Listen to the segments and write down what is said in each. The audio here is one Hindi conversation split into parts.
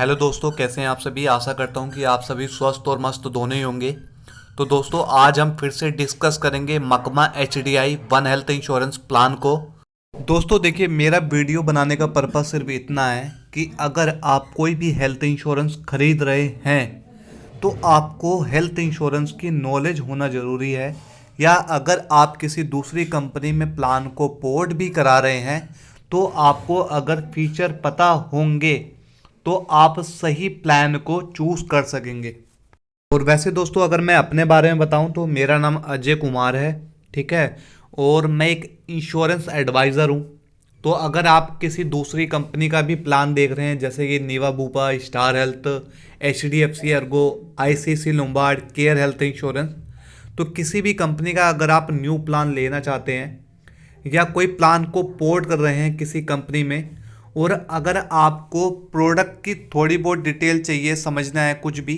हेलो दोस्तों, कैसे हैं आप सभी। आशा करता हूं कि आप सभी स्वस्थ और मस्त दोनों ही होंगे। तो दोस्तों, आज हम फिर से डिस्कस करेंगे Magma HDI one health insurance plan को। दोस्तों देखिए, मेरा वीडियो बनाने का पर्पस सिर्फ इतना है कि अगर आप कोई भी हेल्थ इंश्योरेंस खरीद रहे हैं तो आपको हेल्थ इंश्योरेंस की नॉलेज होना ज़रूरी है, या अगर आप किसी दूसरी कंपनी में प्लान को पोर्ट भी करा रहे हैं तो आपको अगर फीचर पता होंगे तो आप सही प्लान को चूज कर सकेंगे। और वैसे दोस्तों, अगर मैं अपने बारे में बताऊं तो मेरा नाम अजय कुमार है, ठीक है। और मैं एक इंश्योरेंस एडवाइज़र हूं। तो अगर आप किसी दूसरी कंपनी का भी प्लान देख रहे हैं, जैसे कि Niva Bupa, star health, HDFC ergo, ICICI Lombard, care health insurance, तो किसी भी कंपनी का अगर आप न्यू प्लान लेना चाहते हैं या कोई प्लान को पोर्ट कर रहे हैं किसी कंपनी में, और अगर आपको प्रोडक्ट की थोड़ी बहुत डिटेल चाहिए, समझना है कुछ भी,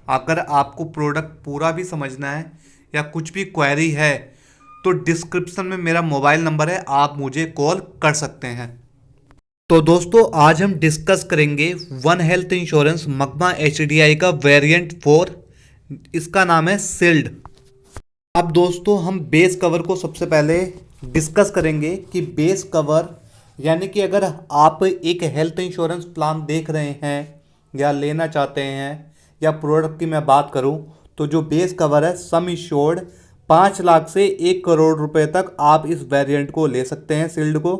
अगर आपको प्रोडक्ट पूरा भी समझना है या कुछ भी क्वेरी है, तो डिस्क्रिप्शन में मेरा मोबाइल नंबर है, आप मुझे कॉल कर सकते हैं। तो दोस्तों, आज हम डिस्कस करेंगे वन हेल्थ इंश्योरेंस मकमा HDI का वेरिएंट 4। इसका नाम है शील्ड। अब दोस्तों, हम बेस कवर को सबसे पहले डिस्कस करेंगे कि बेस कवर यानी कि अगर आप एक हेल्थ इंश्योरेंस प्लान देख रहे हैं या लेना चाहते हैं, या प्रोडक्ट की मैं बात करूं, तो जो बेस कवर है सम इंश्योर्ड 5 लाख से 1 करोड़ रुपए तक आप इस वेरिएंट को ले सकते हैं, शील्ड को।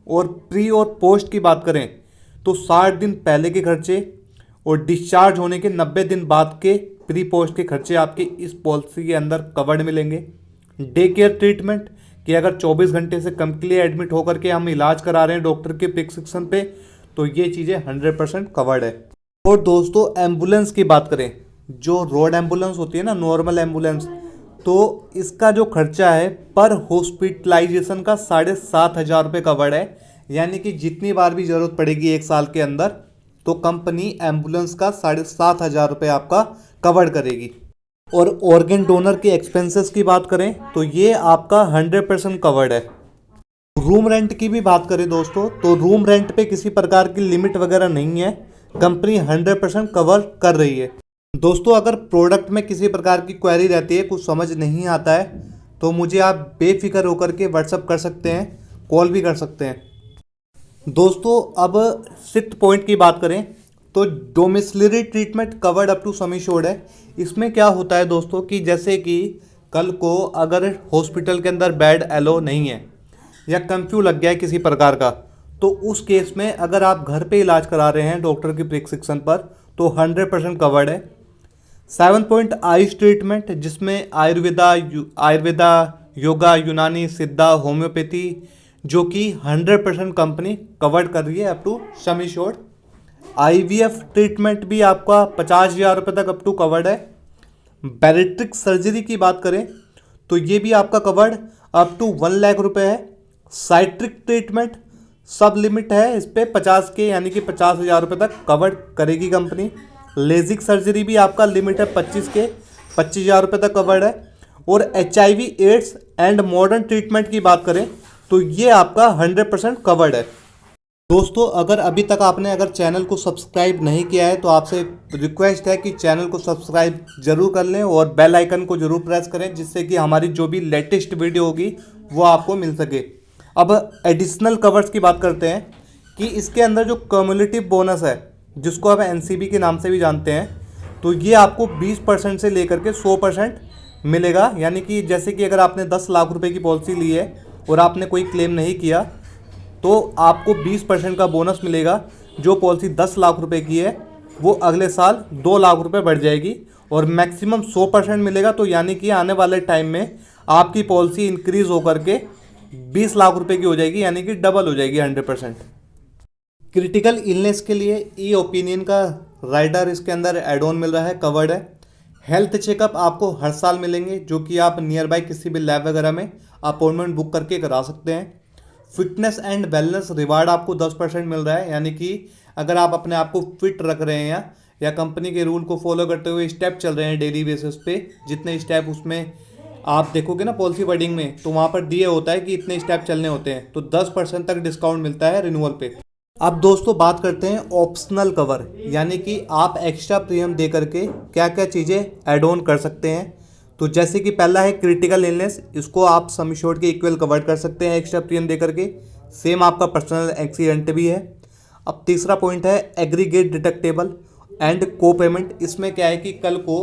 और प्री और पोस्ट की बात करें तो 60 दिन पहले के खर्चे और डिस्चार्ज होने के 90 दिन बाद के प्री पोस्ट के खर्चे आपके इस पॉलिसी के अंदर कवर्ड मिलेंगे। डे केयर ट्रीटमेंट कि अगर 24 घंटे से कम के लिए एडमिट होकर के हम इलाज करा रहे हैं डॉक्टर के प्रिस्क्रिप्शन पे, तो ये चीज़ें 100% कवर्ड है। और दोस्तों, एम्बुलेंस की बात करें, जो रोड एम्बुलेंस होती है ना, नॉर्मल एम्बुलेंस, तो इसका जो खर्चा है पर हॉस्पिटलाइजेशन का 7,500 रुपये कवर्ड है। यानी कि जितनी बार भी ज़रूरत पड़ेगी 1 साल के अंदर, तो कंपनी एम्बुलेंस का 7,500 रुपये आपका कवर करेगी। और ऑर्गन डोनर के एक्सपेंसेस की बात करें तो ये आपका 100% कवर्ड है। रूम रेंट की भी बात करें दोस्तों, तो रूम रेंट पे किसी प्रकार की लिमिट वगैरह नहीं है, कंपनी 100% कवर कर रही है। दोस्तों, अगर प्रोडक्ट में किसी प्रकार की क्वेरी रहती है, कुछ समझ नहीं आता है, तो मुझे आप बेफिक्र होकर के व्हाट्सअप कर सकते हैं, कॉल भी कर सकते हैं। दोस्तों, अब 6th पॉइंट की बात करें तो domiciliary treatment covered up to sum insured है। इसमें क्या होता है दोस्तों कि जैसे कि कल को अगर हॉस्पिटल के अंदर बेड एलो नहीं है या कर्फ्यू लग गया है किसी प्रकार का, तो उस केस में अगर आप घर पे इलाज करा रहे हैं डॉक्टर की प्रिस्क्रिप्शन पर, तो 100% कवर्ड है। 7 पॉइंट आयुष ट्रीटमेंट, जिसमें आयुर्वेदा, योगा, यूनानी, सिद्धा, होम्योपैथी, जो कि 100% कंपनी कवर्ड कर रही है up to sum insured. IVF treatment भी आपका 50,000 रुपये तक अप टू कवर्ड है। बैरिट्रिक सर्जरी की बात करें तो ये भी आपका कवर्ड अप टू 1 लाख रुपये है। साइट्रिक ट्रीटमेंट सब लिमिट है इस पर 50 के, यानी कि 50,000 रुपये तक कवर्ड करेगी कंपनी। लेजिक सर्जरी भी आपका लिमिट है 25 के, 25,000 रुपये तक कवर्ड है। और HIV AIDS and modern treatment की बात करें तो ये आपका 100% कवर्ड है। दोस्तों, अगर अभी तक आपने अगर चैनल को सब्सक्राइब नहीं किया है तो आपसे रिक्वेस्ट है कि चैनल को सब्सक्राइब जरूर कर लें और बेल आइकन को जरूर प्रेस करें, जिससे कि हमारी जो भी लेटेस्ट वीडियो होगी वो आपको मिल सके। अब एडिशनल कवर्स की बात करते हैं कि इसके अंदर जो कम्युलेटिव बोनस है, जिसको आप NCB के नाम से भी जानते हैं, तो ये आपको 20% से लेकर के 100% मिलेगा। यानी कि जैसे कि अगर आपने 10 लाख रुपए की पॉलिसी ली है और आपने कोई क्लेम नहीं किया, तो आपको 20% का बोनस मिलेगा। जो पॉलिसी 10 लाख रुपए की है वो अगले साल 2 लाख रुपए बढ़ जाएगी और मैक्सिमम 100% मिलेगा। तो यानी कि आने वाले टाइम में आपकी पॉलिसी इंक्रीज होकर के 20 लाख रुपए की हो जाएगी, यानी कि डबल हो जाएगी 100%। क्रिटिकल इलनेस के लिए ई ओपिनियन का राइडर इसके अंदर एड ऑन मिल रहा है, कवर्ड है। हेल्थ चेकअप आपको हर साल मिलेंगे, जो कि आप नियर बाय किसी भी लैब वगैरह में अपॉइंटमेंट बुक करके करा सकते हैं। फिटनेस एंड वेलनेस रिवार्ड आपको 10% मिल रहा है, यानी कि अगर आप अपने आप को फिट रख रहे हैं या कंपनी के रूल को फॉलो करते हुए स्टेप चल रहे हैं डेली बेसिस पे, जितने स्टेप उसमें आप देखोगे ना पॉलिसी वर्डिंग में, तो वहाँ पर दिए होता है कि इतने स्टेप चलने होते हैं, तो 10% तक डिस्काउंट मिलता है रिन्यूअल पे। अब दोस्तों बात करते हैं ऑप्शनल कवर, यानी कि आप एक्स्ट्रा प्रीमियम दे करके क्या क्या चीज़ें ऐड ऑन कर सकते हैं। तो जैसे कि पहला है क्रिटिकल इलनेस, इसको आप सम एश्योर्ड के इक्वल कवर कर सकते हैं एक्स्ट्रा प्रीमियम दे करके। सेम आपका पर्सनल एक्सीडेंट भी है। अब तीसरा पॉइंट है एग्रीगेट डिडक्टेबल एंड को पेमेंट। इसमें क्या है कि कल को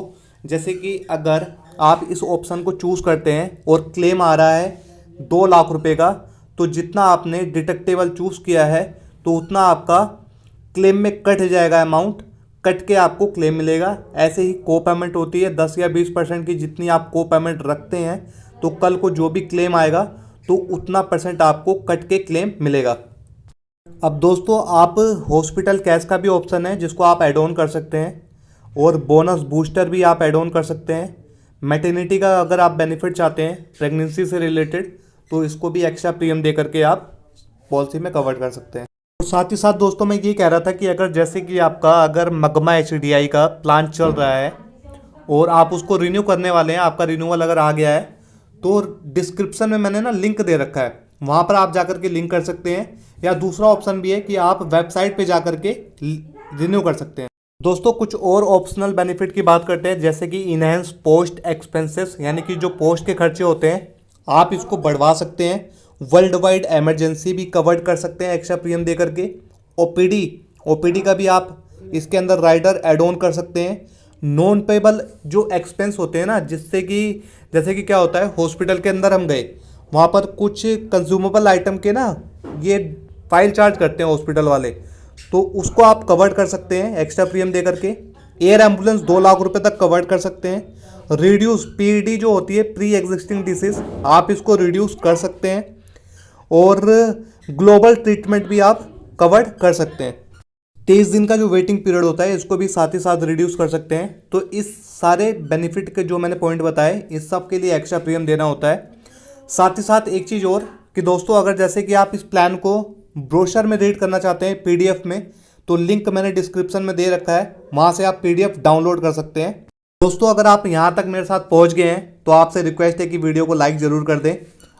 जैसे कि अगर आप इस ऑप्शन को चूज़ करते हैं और क्लेम आ रहा है 2 लाख रुपए का, तो जितना आपने डिडक्टेबल चूज़ किया है तो उतना आपका क्लेम में कट जाएगा, अमाउंट कट के आपको क्लेम मिलेगा। ऐसे ही को पेमेंट होती है 10 या 20% की, जितनी आप को पेमेंट रखते हैं तो कल को जो भी क्लेम आएगा तो उतना परसेंट आपको कट के क्लेम मिलेगा। अब दोस्तों आप हॉस्पिटल कैश का भी ऑप्शन है जिसको आप ऐड ऑन कर सकते हैं, और बोनस बूस्टर भी आप ऐड ऑन कर सकते हैं। मैटरनिटी का अगर आप बेनिफिट चाहते हैं प्रेगनेंसी से रिलेटेड, तो इसको भी एक्स्ट्रा प्रीमियम दे करके आप पॉलिसी में कवर कर सकते हैं। और साथ ही साथ दोस्तों मैं ये कह रहा था कि अगर जैसे कि आपका अगर मगमा एचडीआई का प्लान चल रहा है और आप उसको रिन्यू करने वाले हैं, आपका रिन्यूअल अगर आ गया है, तो डिस्क्रिप्शन में मैंने ना लिंक दे रखा है, वहाँ पर आप जाकर के लिंक कर सकते हैं। या दूसरा ऑप्शन भी है कि आप वेबसाइट पे जाकर के रिन्यू कर सकते हैं। दोस्तों कुछ और ऑप्शनल बेनिफिट की बात करते हैं, जैसे कि इनहेंस पोस्ट एक्सपेंसेस, यानी कि जो पोस्ट के खर्चे होते हैं आप इसको बढ़वा सकते हैं। वर्ल्ड वाइड एमरजेंसी भी कवर्ड कर सकते हैं एक्स्ट्रा प्रीमियम दे करके। ओपीडी का भी आप इसके अंदर राइडर ऐड ऑन कर सकते हैं। नॉन पेबल जो एक्सपेंस होते हैं ना, जिससे कि जैसे कि क्या होता है, हॉस्पिटल के अंदर हम गए, वहाँ पर कुछ कंज्यूमेबल आइटम के ना ये फाइल चार्ज करते हैं हॉस्पिटल वाले, तो उसको आप कवर्ड कर सकते हैं एक्स्ट्रा प्रीमियम दे करके। एयर एम्बुलेंस 2 लाख रुपए तक कवर्ड कर सकते हैं। रिड्यूस पीईडी जो होती है प्री एग्जिस्टिंग डिसीज, आप इसको रिड्यूस कर सकते हैं। और ग्लोबल ट्रीटमेंट भी आप कवर्ड कर सकते हैं। 23 दिन का जो वेटिंग पीरियड होता है इसको भी साथ ही साथ रिड्यूस कर सकते हैं। तो इस सारे बेनिफिट के जो मैंने पॉइंट बताए, इस सब के लिए एक्स्ट्रा प्रीमियम देना होता है। साथ ही साथ एक चीज़ और कि दोस्तों अगर जैसे कि आप इस प्लान को ब्रोशर में रीड करना चाहते हैं पीडीएफ में, तो लिंक मैंने डिस्क्रिप्शन में दे रखा है, वहाँ से आप पीडीएफ डाउनलोड कर सकते हैं। दोस्तों अगर आप यहाँ तक मेरे साथ पहुँच गए हैं तो आपसे रिक्वेस्ट है कि वीडियो को लाइक ज़रूर कर दें।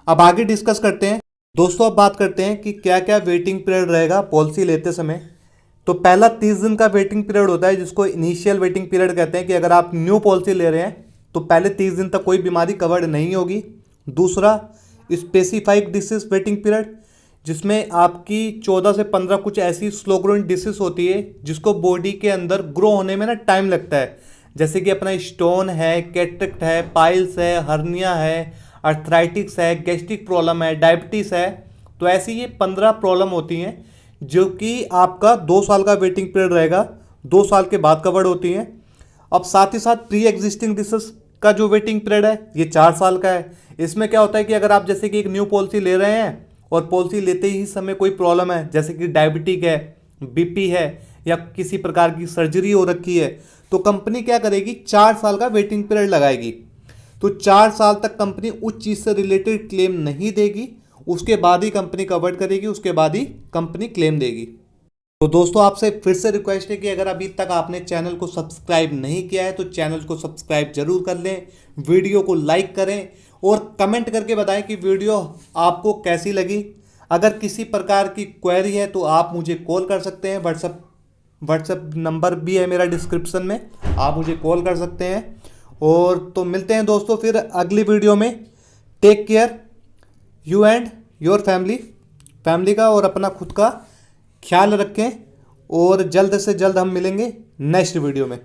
अब आगे डिस्कस करते हैं। दोस्तों अब बात करते हैं कि क्या क्या वेटिंग पीरियड रहेगा पॉलिसी लेते समय। तो पहला 30 दिन का वेटिंग पीरियड होता है, जिसको इनिशियल वेटिंग पीरियड कहते हैं, कि अगर आप न्यू पॉलिसी ले रहे हैं तो पहले 30 दिन तक कोई बीमारी कवर्ड नहीं होगी। दूसरा स्पेसिफाइड डिसीज वेटिंग पीरियड, जिसमें आपकी 14 से 15 कुछ ऐसी स्लो ग्रोइंग डिसीज होती है जिसको बॉडी के अंदर ग्रो होने में ना टाइम लगता है, जैसे कि अपना स्टोन है, कैटरेक्ट है, पाइल्स है, हर्निया है, अर्थराइटिक्स है, गैस्ट्रिक प्रॉब्लम है, डायबिटीज़ है। तो ऐसी ये 15 प्रॉब्लम होती हैं जो कि आपका 2 साल का वेटिंग पीरियड रहेगा, 2 साल के बाद कवर्ड होती हैं। अब साथ ही साथ प्री एग्जिस्टिंग डिसीज का जो वेटिंग पीरियड है ये 4 साल का है। इसमें क्या होता है कि अगर आप जैसे कि एक न्यू पॉलिसी ले रहे हैं और पॉलिसी लेते ही समय कोई प्रॉब्लम है, जैसे कि डायबिटिक है, बीपी है, या किसी प्रकार की सर्जरी हो रखी है, तो कंपनी क्या करेगी, 4 साल का वेटिंग पीरियड लगाएगी। तो 4 साल तक कंपनी उस चीज़ से रिलेटेड क्लेम नहीं देगी, उसके बाद ही कंपनी कवर करेगी, उसके बाद ही कंपनी क्लेम देगी। तो दोस्तों आपसे फिर से रिक्वेस्ट है कि अगर अभी तक आपने चैनल को सब्सक्राइब नहीं किया है तो चैनल को सब्सक्राइब जरूर कर लें, वीडियो को लाइक करें और कमेंट करके बताएं कि वीडियो आपको कैसी लगी। अगर किसी प्रकार की क्वेरी है तो आप मुझे कॉल कर सकते हैं, व्हाट्सएप नंबर भी है मेरा डिस्क्रिप्शन में, आप मुझे कॉल कर सकते हैं। और तो मिलते हैं दोस्तों फिर अगली वीडियो में। Take care you and your family का और अपना खुद का ख्याल रखें, और जल्द से जल्द हम मिलेंगे नेक्स्ट वीडियो में।